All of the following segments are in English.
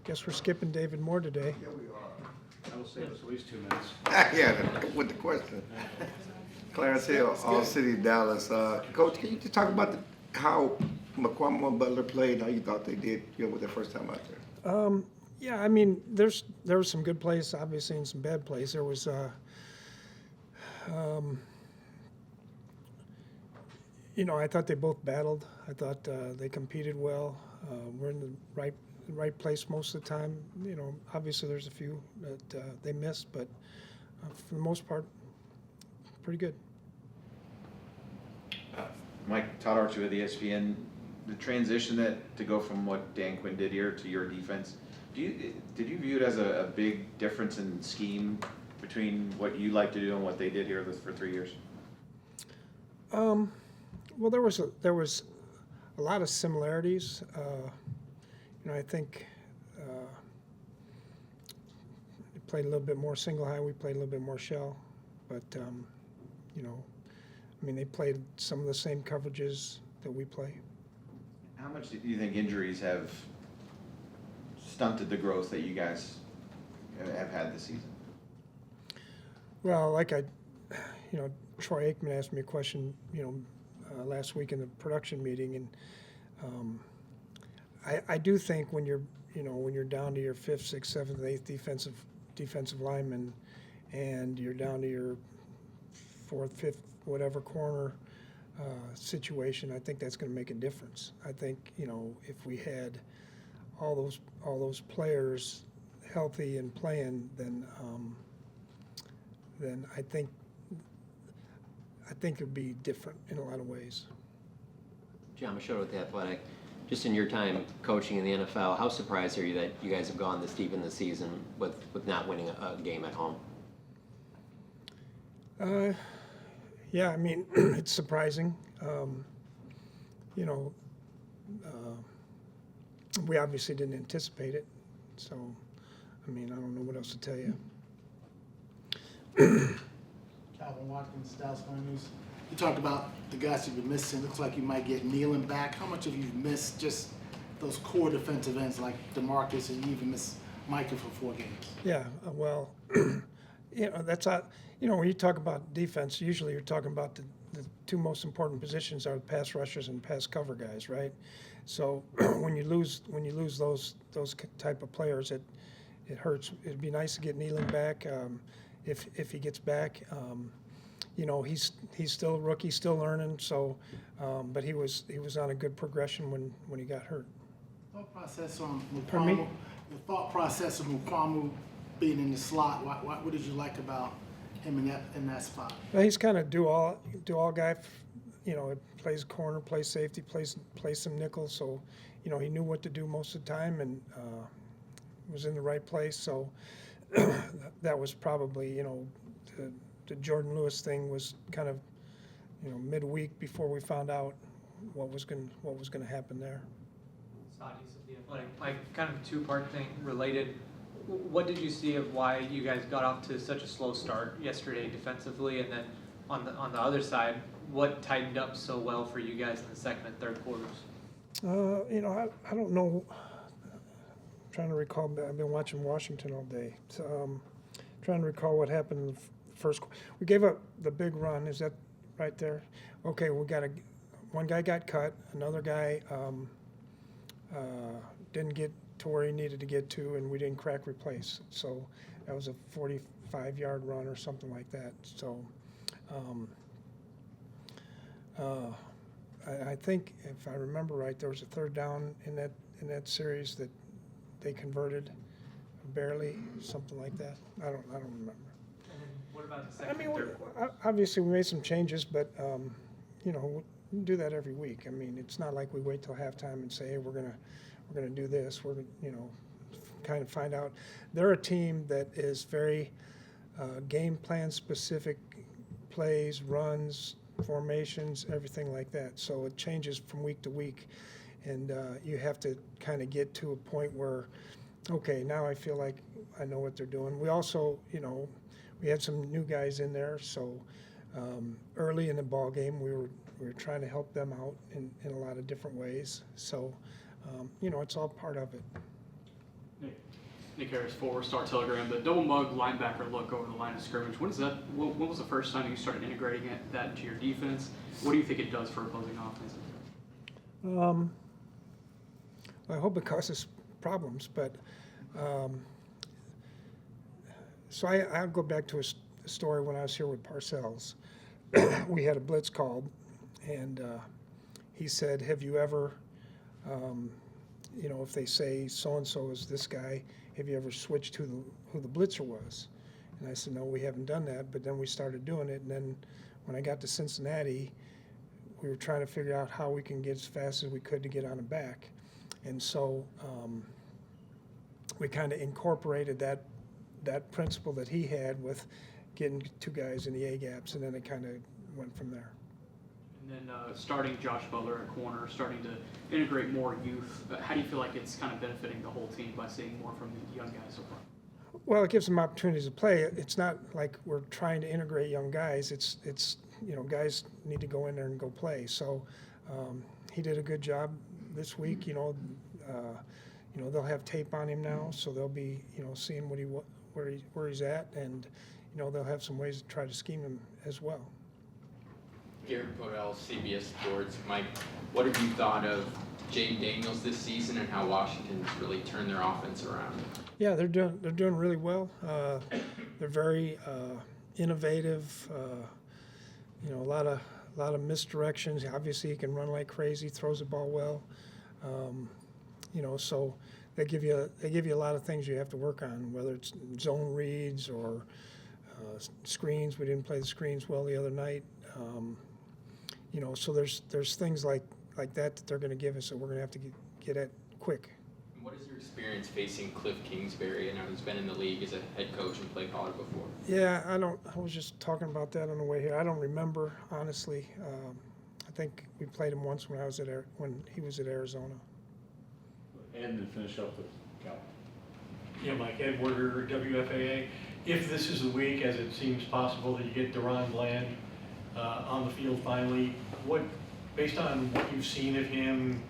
Guess we're skipping David Moore today. Yeah, we are. I will save us at least 2 minutes. Yeah, with the question. Clarence Hill, All City, Dallas. Coach, can you just talk about how McCormick and Butler played, how you thought they did with their first time out there? Yeah, I mean, there were some good plays, obviously, and some bad plays. There was, I thought they both battled. I thought they competed well. We're in the right place most of the time. Obviously there's a few that they missed, but for the most part, pretty good. Mike, Todd Archer with ESPN. The transition to go from what Dan Quinn did here to your defense, did you view it as a big difference in scheme between what you like to do and what they did here for 3 years? Well, there was a lot of similarities. I think we played a little bit more single high. We played a little bit more shell, but they played some of the same coverages that we play. How much do you think injuries have stunted the growth that you guys have had this season? Well, Troy Aikman asked me a question, last week in the production meeting, and I do think when you're down to your 5th, 6th, 7th, 8th defensive lineman, and you're down to your 4th, 5th, whatever corner situation, I think that's going to make a difference. I think if we had all those players healthy and playing, then I think it'd be different in a lot of ways. John Machado with The Athletic. Just in your time coaching in the NFL, how surprised are you that you guys have gone this deep in the season with not winning a game at home? Yeah, it's surprising. We obviously didn't anticipate it, so I don't know what else to tell you. Calvin Watkins, Dallas Morning News. You talked about the guys you've been missing. Looks like you might get Nealon back. How much have you missed just those core defensive ends like DeMarcus, and you even missed Micah for 4 games? Yeah, well, that's when you talk about defense, usually you're talking about the 2 most important positions are pass rushers and pass cover guys, right? So when you lose those type of players, it hurts. It'd be nice to get Nealon back. If he gets back, he's still a rookie, still learning. So, but he was on a good progression when he got hurt. Thought process on Pardon me? Mukuamu. The thought process of Mukuamu being in the slot. What did you like about him in that spot? Well, he's kind of do all guy. Plays corner, plays safety, plays some nickel. So, he knew what to do most of the time and was in the right place. So that was probably the Jordan Lewis thing was kind of midweek before we found out what was going to happen there. Saudis of The Athletic. Like, kind of a 2-part thing related. What did you see of why you guys got off to such a slow start yesterday defensively, and then on the other side, what tightened up so well for you guys in the second and third quarters? I don't know. I'm trying to recall. I've been watching Washington all day, so trying to recall what happened in the first. We gave up the big run. Is that right there? Okay, one guy got cut. Another guy didn't get to where he needed to get to, and we didn't crack replace. So that was a 45-yard run or something like that. So I think, if I remember right, there was a 3rd down in that series that they converted barely, something like that. I don't remember. And then what about the second and third quarters? Obviously we made some changes, but we do that every week. It's not like we wait till halftime and say, hey, we're gonna do this. We're kind of find out. They're a team that is very game plan specific, plays, runs, formations, everything like that. So it changes from week to week, and you have to kind of get to a point where, okay, now I feel like I know what they're doing. We also, we had some new guys in there, so early in the ball game we were trying to help them out in a lot of different ways. So, it's all part of it. Nick, Nick Harris for Star Telegram. The double mug linebacker look over the line of scrimmage. When was the first time you started integrating that into your defense? What do you think it does for opposing offenses? I hope it causes problems, but so I'll go back to a story when I was here with Parcells. We had a blitz called, and he said, "Have you ever, if they say so-and-so is this guy, have you ever switched who the blitzer was?" And I said, "No, we haven't done that," but then we started doing it, and then when I got to Cincinnati, we were trying to figure out how we can get as fast as we could to get on the back. And so we kind of incorporated that principle that he had with getting two guys in the A-gaps, and then it kind of went from there. And then starting Josh Butler at corner, starting to integrate more youth. How do you feel like it's kind of benefiting the whole team by seeing more from the young guys so far? Well, it gives them opportunities to play. It's not like we're trying to integrate young guys. It's guys need to go in there and go play. So he did a good job this week. They'll have tape on him now, so they'll be seeing where he's at, and they'll have some ways to try to scheme him as well. Garrett Podell, CBS Sports. Mike, what have you thought of Jay Daniels this season and how Washington's really turned their offense around? Yeah, they're doing really well. They're very innovative. A lot of misdirections. Obviously, he can run like crazy, throws the ball well. So they give you a lot of things you have to work on, whether it's zone reads or screens. We didn't play the screens well the other night. So there's things like that they're going to give us that we're going to have to get at quick. What is your experience facing Cliff Kingsbury? I know he's been in the league as a head coach and play caller before. Yeah, I was just talking about that on the way here. I don't remember, honestly. I think we played him once when he was at Arizona. And to finish up with Cal. Yeah, Mike, Ed Werder, WFAA. If this is the week, as it seems possible, that you get Deron Bland on the field finally, based on what you've seen of him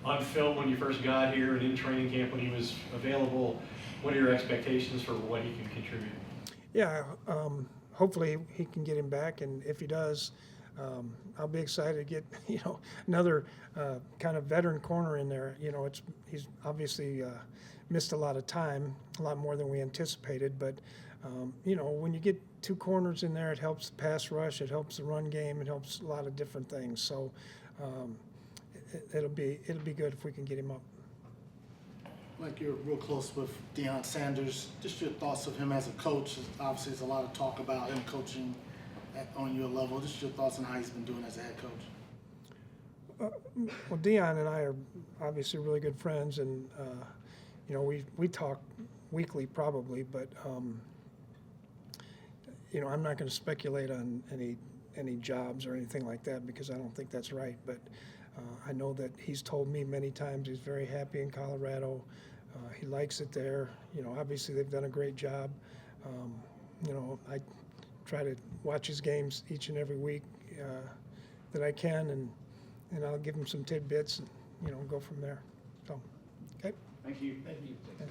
on film when you first got here and in training camp when he was available, what are your expectations for what he can contribute? Yeah, hopefully he can get him back, and if he does, I'll be excited to get another kind of veteran corner in there. He's obviously missed a lot of time, a lot more than we anticipated. But when you get two corners in there, it helps the pass rush, it helps the run game, it helps a lot of different things. So it'll be good if we can get him up. Like you're real close with Deion Sanders. Just your thoughts of him as a coach. Obviously, there's a lot of talk about him coaching on your level. Just your thoughts on how he's been doing as a head coach. Well, Deion and I are obviously really good friends, and we talk weekly probably, but I'm not going to speculate on any jobs or anything like that because I don't think that's right. But I know that he's told me many times he's very happy in Colorado. He likes it there. Obviously they've done a great job. I try to watch his games each and every week that I can, and I'll give him some tidbits and go from there. So, okay. Thank you. Okay.